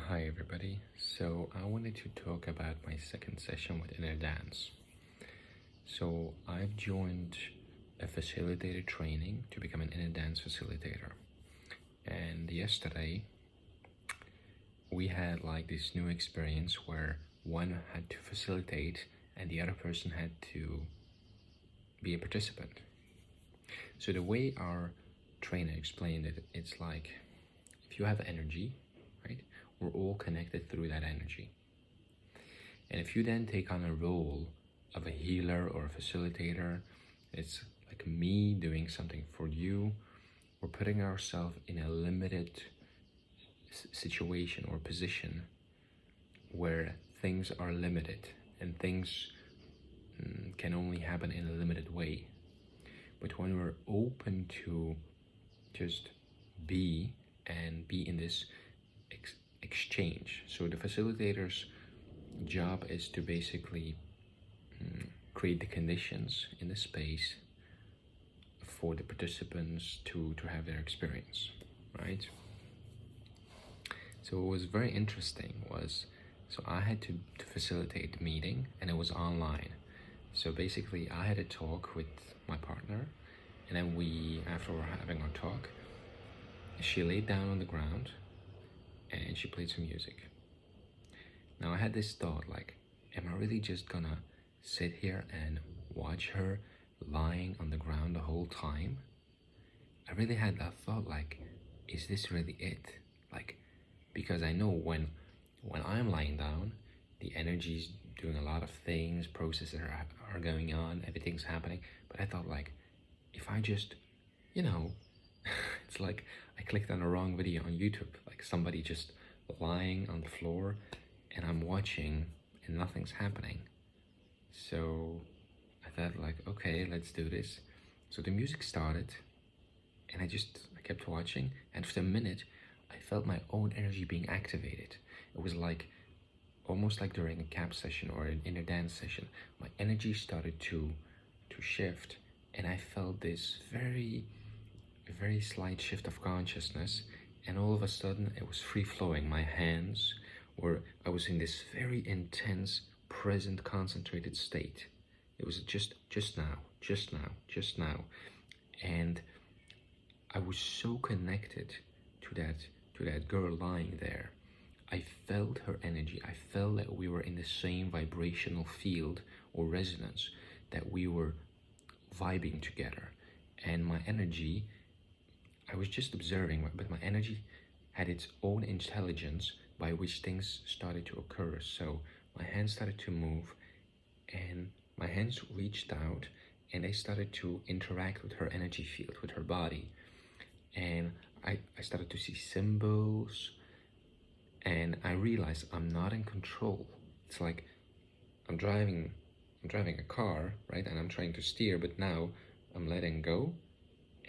Hi everybody. So I wanted to talk about my second session with inner dance. So I've joined a facilitator training to become an inner dance facilitator. And yesterday we had like this new experience where one had to facilitate and the other person had to be a participant. So the way our trainer explained it, it's like if you have energy, right? We're all connected through that energy. And if you then take on a role of a healer or a facilitator, it's like me doing something for you. We're putting ourselves in a limited situation or position where things are limited and things can only happen in a limited way. But when we're open to just be and be in this exchange, so the facilitator's job is to basically create the conditions in the space for the participants to have their experience, right? So what was very interesting was, so I had to facilitate the meeting and it was online. So basically I had a talk with my partner, and then after we're having our talk, she laid down on the ground and she played some music. Now I had this thought, like, am I really just gonna sit here and watch her lying on the ground the whole time? I really had that thought, like, is this really it? Like, because I know when I'm lying down, the energy's doing a lot of things, processes are going on, everything's happening. But I thought, like, if I just, it's like I clicked on the wrong video on YouTube, like somebody just lying on the floor and I'm watching and nothing's happening. So I thought, like, okay, let's do this. So the music started and I kept watching, and for a minute I felt my own energy being activated. It was like almost like during a KAP session or an inner dance session. My energy started to shift, and I felt this very slight shift of consciousness, and all of a sudden it was free flowing. My hands were, I was in this very intense, present, concentrated state. It was just now. And I was so connected to that girl lying there. I felt her energy. I felt that we were in the same vibrational field or resonance, that we were vibing together. And my energy, I was just observing, but my energy had its own intelligence by which things started to occur. So my hands started to move, and my hands reached out and they started to interact with her energy field, with her body. And I started to see symbols, and I realized I'm not in control. It's like I'm driving a car, right? And I'm trying to steer, but now I'm letting go.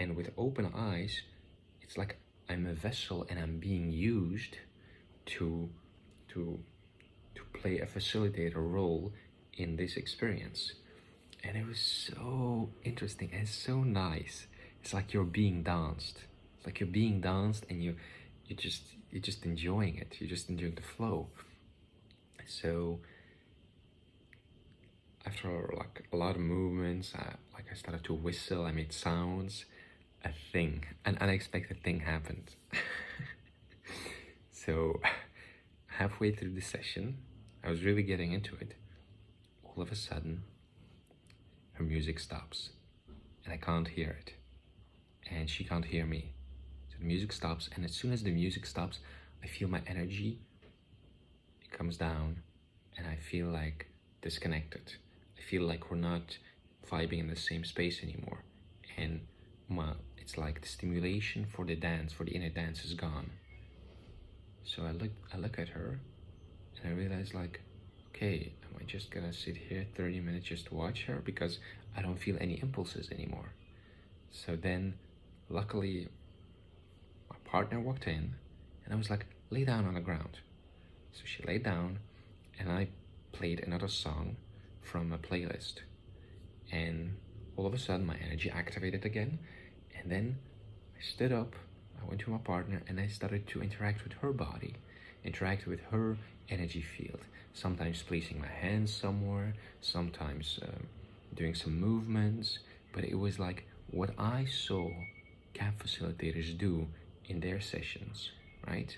And with open eyes, it's like I'm a vessel and I'm being used to play a facilitator role in this experience. And it was so interesting and so nice. It's like you're being danced. It's like you're being danced and you're just enjoying it. You're just enjoying the flow. So after like a lot of movements, I started to whistle. I made sounds. An unexpected thing happened. So halfway through the session, I was really getting into it. All of a sudden, her music stops and I can't hear it, and she can't hear me. So the music stops, and as soon as the music stops, I feel my energy, it comes down, and I feel like disconnected. I feel like we're not vibing in the same space anymore, and it's like the stimulation for the dance, for the inner dance, is gone. So I look at her and I realize, like, okay, am I just gonna sit here 30 minutes just to watch her? Because I don't feel any impulses anymore. So then, luckily, my partner walked in and I was like, lay down on the ground. So she laid down and I played another song from a playlist. And all of a sudden my energy activated again. And then I stood up, I went to my partner and I started to interact with her body, interact with her energy field, sometimes placing my hands somewhere, sometimes doing some movements, but it was like what I saw KAP facilitators do in their sessions, right?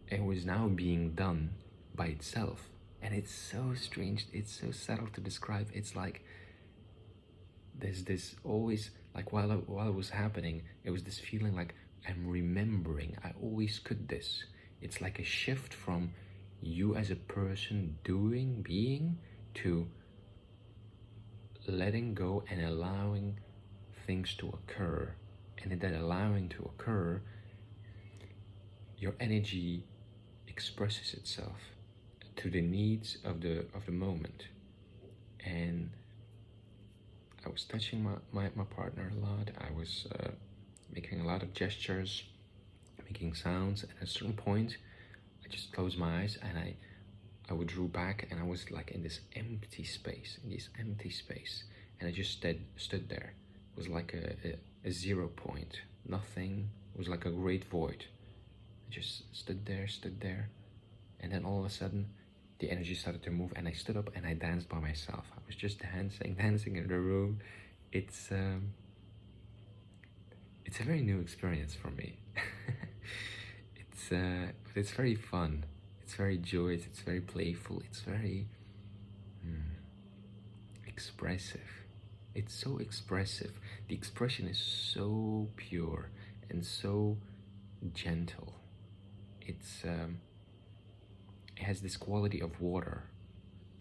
It was now being done by itself. And it's so strange, it's so subtle to describe. It's like there's this always, like while it was happening, it was this feeling like I'm remembering, I always could this. It's like a shift from you as a person doing, being, to letting go and allowing things to occur. And in that allowing to occur, your energy expresses itself to the needs of the moment. And I was touching my partner a lot. I was making a lot of gestures, making sounds. And at a certain point, I just closed my eyes and I would drew back, and I was like in this empty space, and I just stood there. It was like a 0 point, nothing. It was like a great void. I just stood there, and then all of a sudden, the energy started to move, and I stood up and I danced by myself. I was just dancing in the room. It's a very new experience for me. It's very fun. It's very joyous. It's very playful. It's very expressive. It's so expressive. The expression is so pure and so gentle. It has this quality of water,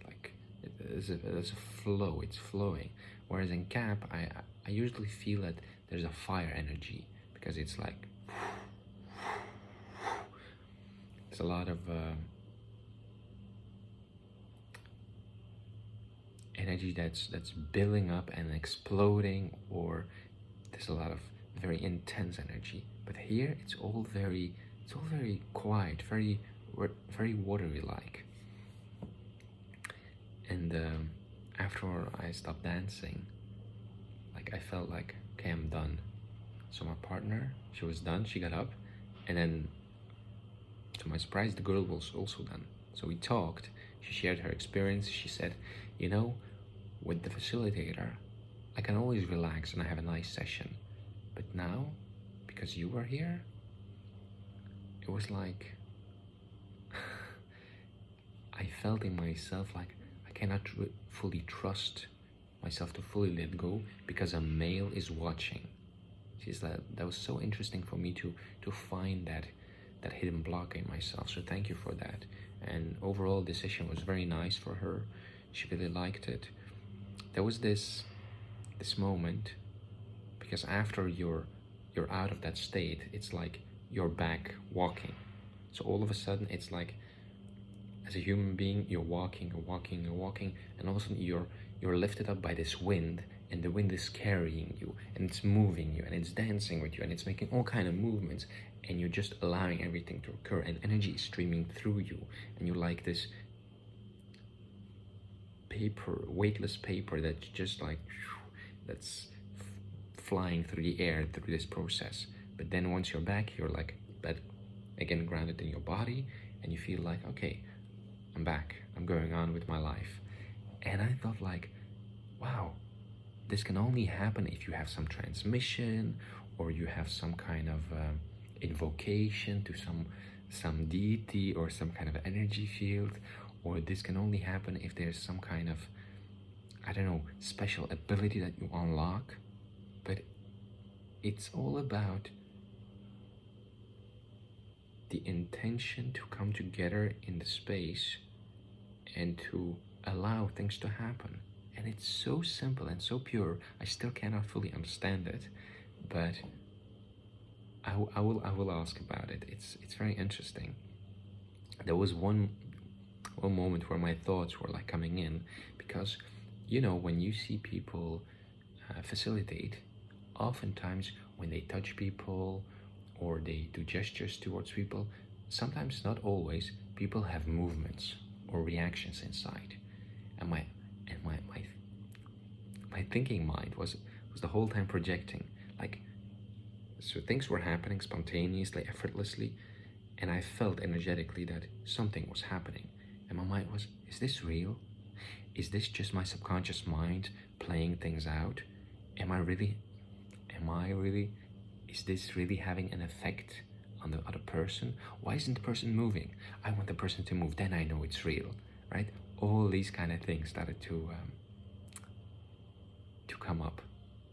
like there's a flow. It's flowing. Whereas in KAP, I usually feel that there's a fire energy, because it's like there's a lot of energy that's building up and exploding, or there's a lot of very intense energy. But here it's all very quiet, very watery like. And after I stopped dancing, like I felt like, okay, I'm done. So my partner, she was done. She got up, and then to my surprise, the girl was also done. So we talked. She shared her experience. She said, you know, with the facilitator, I can always relax and I have a nice session. But now, because you were here, it was like I felt in myself like I cannot fully trust myself to fully let go because a male is watching. She's that was so interesting for me to find that hidden block in myself. So thank you for that. And overall, the session was very nice for her. She really liked it. There was this moment, because after you're out of that state, it's like you're back walking. So all of a sudden, it's like as a human being, you're walking, and all of a sudden you're lifted up by this wind, and the wind is carrying you, and it's moving you, and it's dancing with you, and it's making all kind of movements, and you're just allowing everything to occur, and energy is streaming through you, and you're like this paper, weightless paper that's just like that's flying through the air through this process. But then once you're back, you're like that again, grounded in your body, and you feel like, okay, I'm back, I'm going on with my life. And I thought like, wow, this can only happen if you have some transmission, or you have some kind of invocation to some deity or some kind of energy field, or this can only happen if there's some kind of, I don't know, special ability that you unlock. But it's all about the intention to come together in the space and to allow things to happen. And it's so simple and so pure. I still cannot fully understand it, but I will ask about it. It's very interesting. There was one moment where my thoughts were like coming in, because you know, when you see people facilitate, oftentimes when they touch people or they do gestures towards people, sometimes, not always, people have movements or reactions inside. And my thinking mind was the whole time projecting, like, So things were happening spontaneously, effortlessly, and I felt energetically that something was happening. And my mind was, is this real? Is this just my subconscious mind playing things out? Am I really, is this really having an effect on the other person? Why isn't the person moving? I want the person to move, then I know it's real, right? All these kind of things started to come up.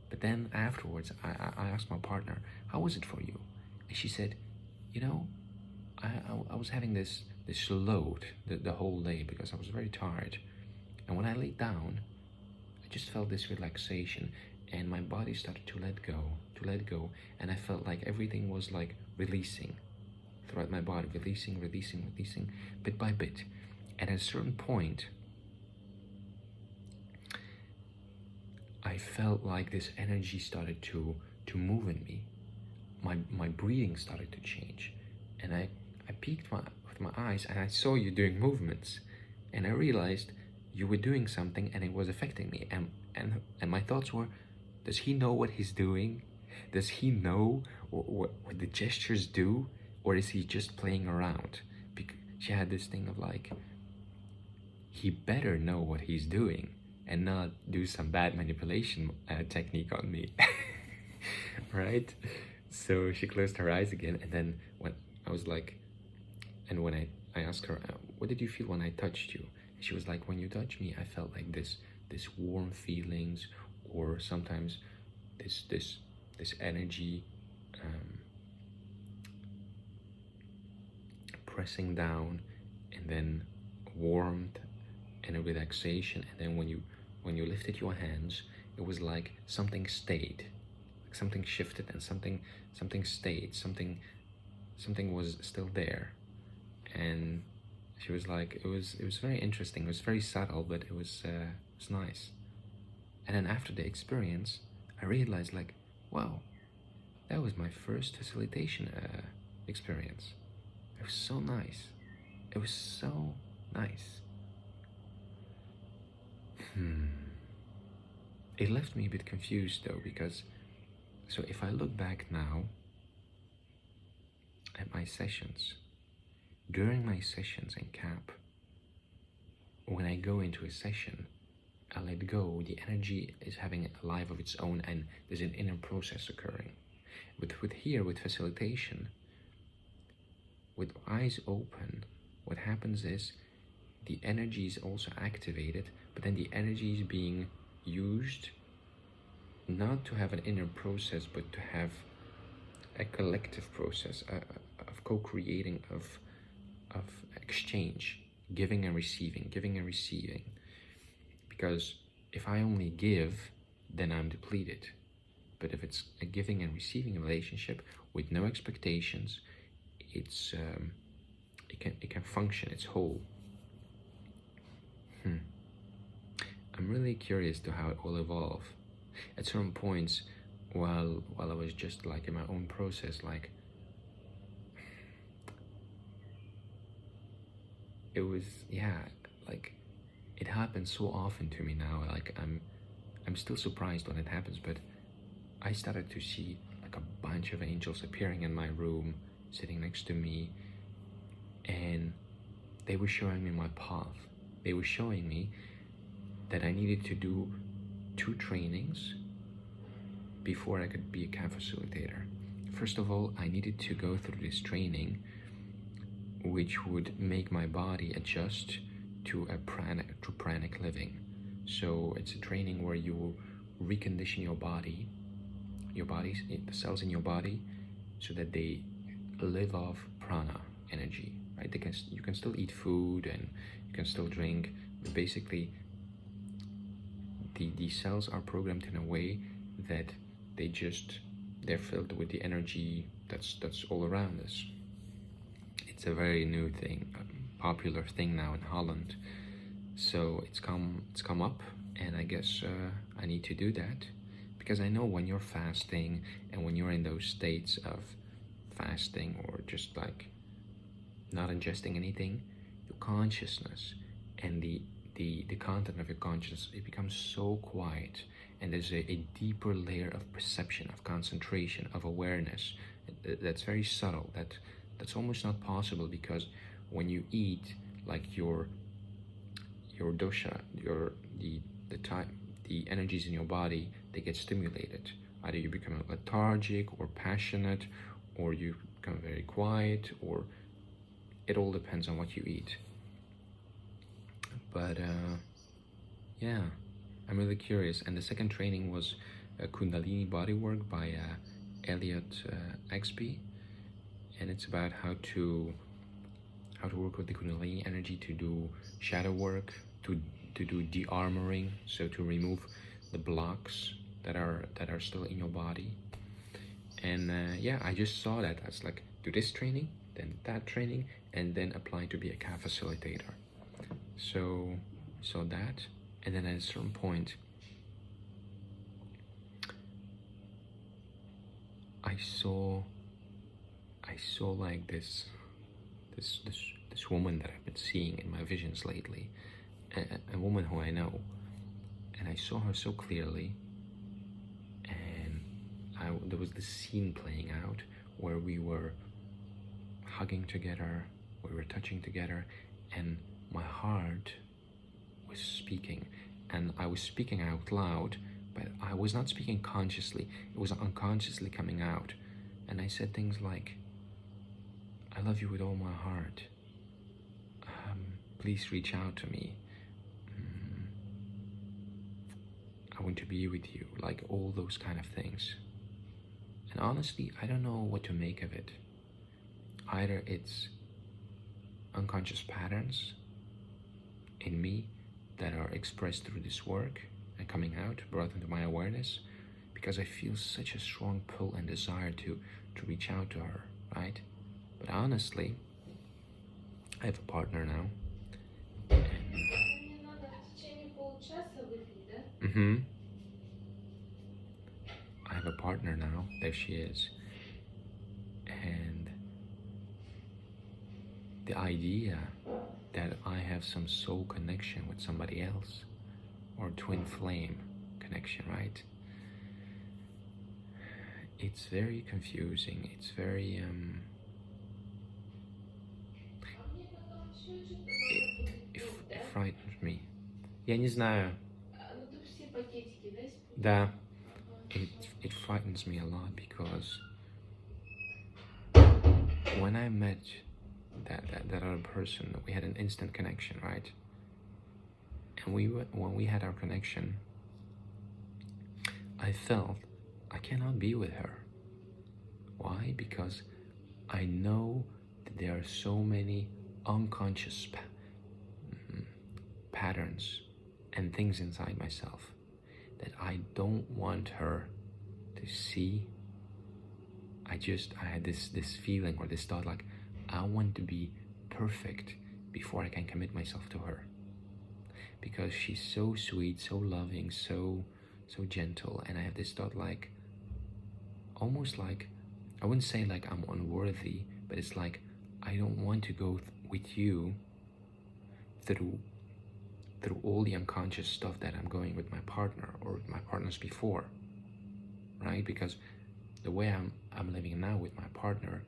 But then afterwards, I asked my partner, how was it for you? And she said, you know, I was having this load the whole day because I was very tired. And when I laid down, I just felt this relaxation, and my body started to let go, and I felt like everything was like releasing throughout my body, releasing, bit by bit. And at a certain point, I felt like this energy started to move in me. My breathing started to change, and I peeked with my eyes, and I saw you doing movements, and I realized you were doing something, and it was affecting me. And my thoughts were, does he know what he's doing? Does he know what the gestures do, or is he just playing around? Because she had this thing of like, he better know what he's doing and not do some bad manipulation technique on me. Right? So she closed her eyes again, and then when I was like, and when I asked her, what did you feel when I touched you? And she was like, when you touched me, I felt like this warm feelings, or sometimes this energy pressing down, and then warmth and a relaxation. And then when you lifted your hands, it was like something stayed, like something shifted, and something stayed, something was still there. And she was like, it was very interesting. It was very subtle, but it was nice. And then after the experience, I realized like, wow, that was my first facilitation experience. It was so nice. It was so nice. It left me a bit confused though, because so if I look back now at my sessions, during my sessions in KAP, when I go into a session, I let go, the energy is having a life of its own, and there's an inner process occurring. With facilitation, with eyes open, what happens is the energy is also activated, but then the energy is being used not to have an inner process, but to have a collective process of co-creating, of exchange, giving and receiving. Because if I only give, then I'm depleted. But if it's a giving and receiving relationship with no expectations, it can function, it's whole. I'm really curious to how it will evolve. At certain points, while I was just like in my own process, like it was, like it happens so often to me now. Like I'm still surprised when it happens, but I started to see like a bunch of angels appearing in my room, sitting next to me, and they were showing me my path. They were showing me that I needed to do 2 trainings before I could be a KAP facilitator. First of all, I needed to go through this training, which would make my body adjust to pranic living. So it's a training where you recondition your body, the cells in your body, so that they live off prana energy, right? You can still eat food and you can still drink, but basically the cells are programmed in a way that they're filled with the energy that's all around us. It's a very new thing, a popular thing now in Holland. So it's come up, and I guess I need to do that, because I know when you're fasting and when you're in those states of fasting or just like not ingesting anything, your consciousness and the the content of your consciousness, it becomes so quiet, and there's a deeper layer of perception, of concentration, of awareness that's very subtle, that's almost not possible, because when you eat, like your dosha, the energies in your body, they get stimulated. Either you become lethargic or passionate, or you become very quiet, or it all depends on what you eat. But yeah, I'm really curious. And the second training was Kundalini bodywork by Elliot Exby, and it's about how to work with the Kundalini energy to do shadow work, to do de-armoring, so to remove the blocks that are still in your body. And yeah, I just saw that as like, do this training, then that training, and then apply to be a KAP facilitator. So that, and then at a certain point, I saw like this woman that I've been seeing in my visions lately, a woman who I know, and I saw her so clearly, and there was this scene playing out where we were hugging together, we were touching together, and my heart was speaking, and I was speaking out loud, but I was not speaking consciously, it was unconsciously coming out, and I said things like, I love you with all my heart, please reach out to me, I want to be with you, like all those kind of things. And honestly, I don't know what to make of it. Either it's unconscious patterns in me that are expressed through this work and coming out, brought into my awareness, because I feel such a strong pull and desire to reach out to her, right? But honestly, I have a partner now. And I have a partner now, there she is. And the idea that I have some soul connection with somebody else, or twin flame connection, right? It's very confusing, it's very, it frightens me. Я не знаю. Да. It frightens me a lot, because when I met that other person, we had an instant connection, right? And when we had our connection, I felt I cannot be with her. Why? Because I know that there are so many unconscious patterns and things inside myself that I don't want her to see. I had this feeling or this thought, like, I want to be perfect before I can commit myself to her, because she's so sweet, so loving, so gentle, and I have this thought, like, almost like, I wouldn't say like I'm unworthy, but it's like I don't want to go with you through all the unconscious stuff that I'm going with my partner or with my partners before, right? Because the way I'm living now with my partner,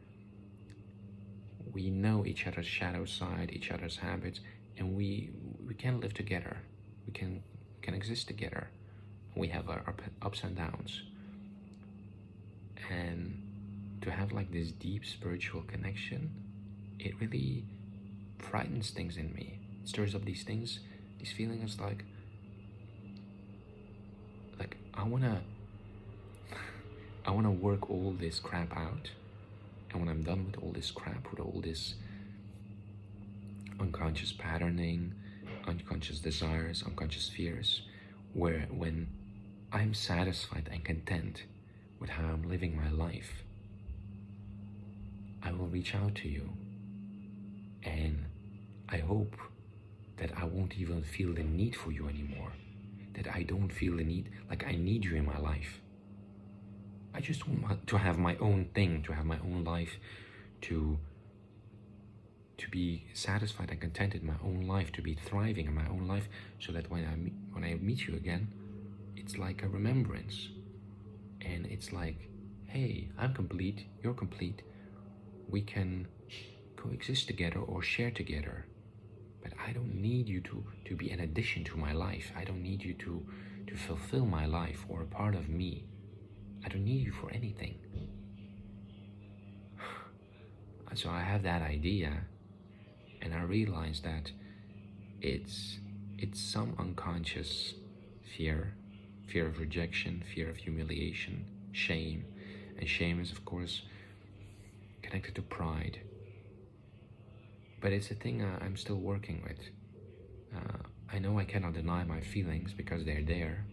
we know each other's shadow side, each other's habits, and we can live together. We can exist together. We have our ups and downs. And to have like this deep spiritual connection, it really frightens things in me. It stirs up these things, these feelings, like I wanna work all this crap out, and when I'm done with all this crap, with all this unconscious patterning, unconscious desires, unconscious fears, when I'm satisfied and content with how I'm living my life, I will reach out to you, and I hope that I won't even feel the need for you anymore, that I don't feel the need, like I need you in my life. I just want to have my own thing, to have my own life, to to be satisfied and contented in my own life, to be thriving in my own life, so that when I meet you again, it's like a remembrance. And it's like, hey, I'm complete, you're complete, we can coexist together or share together. But I don't need you to be an addition to my life. I don't need you to fulfill my life or a part of me. I don't need you for anything. So I have that idea, and I realize that it's some unconscious fear of rejection, fear of humiliation, shame. And shame is, of course, connected to pride. But it's a thing I'm still working with. I know I cannot deny my feelings because they're there.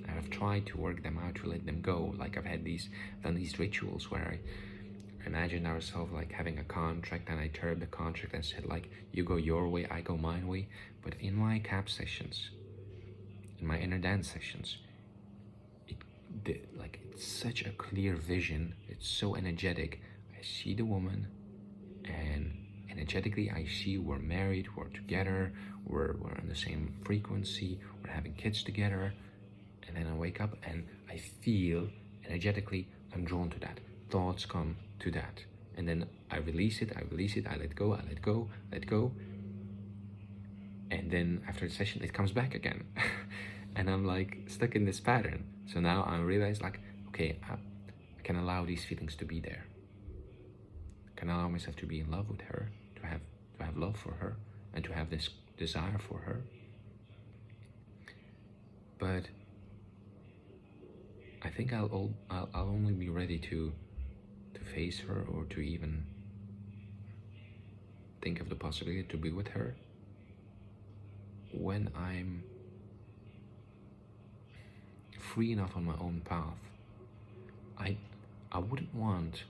I've tried to work them out, to let them go. Like I've done these rituals where I imagine ourselves like having a contract, and I tear up the contract and said like, you go your way, I go my way. But in my KAP sessions, in my inner dance sessions, it's such a clear vision. It's so energetic. I see the woman, and energetically I see we're married, we're together, we're on the same frequency, we're having kids together. And then I wake up and I feel energetically I'm drawn to that. Thoughts come to that. And then I release it, I let go, I let go. And then after the session, it comes back again. And I'm like stuck in this pattern. So now I realize like, okay, I can allow these feelings to be there. I can allow myself to be in love with her, to have love for her, and to have this desire for her. But I think I'll only be ready to face her, or to even think of the possibility to be with her, when I'm free enough on my own path. I wouldn't want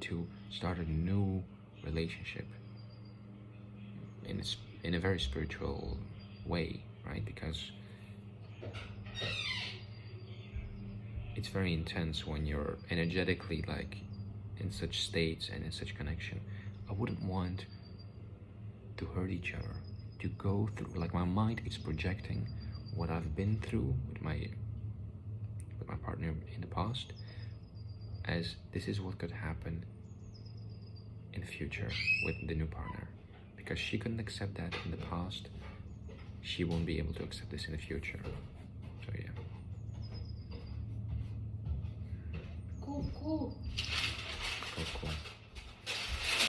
to start a new relationship in a very spiritual way, right? Because it's very intense when you're energetically like in such states and in such connection. I wouldn't want to hurt each other, to go through, like my mind is projecting what I've been through with my partner in the past, as this is what could happen in the future with the new partner. Because she couldn't accept that in the past, she won't be able to accept this in the future. So yeah. Cool. Cool.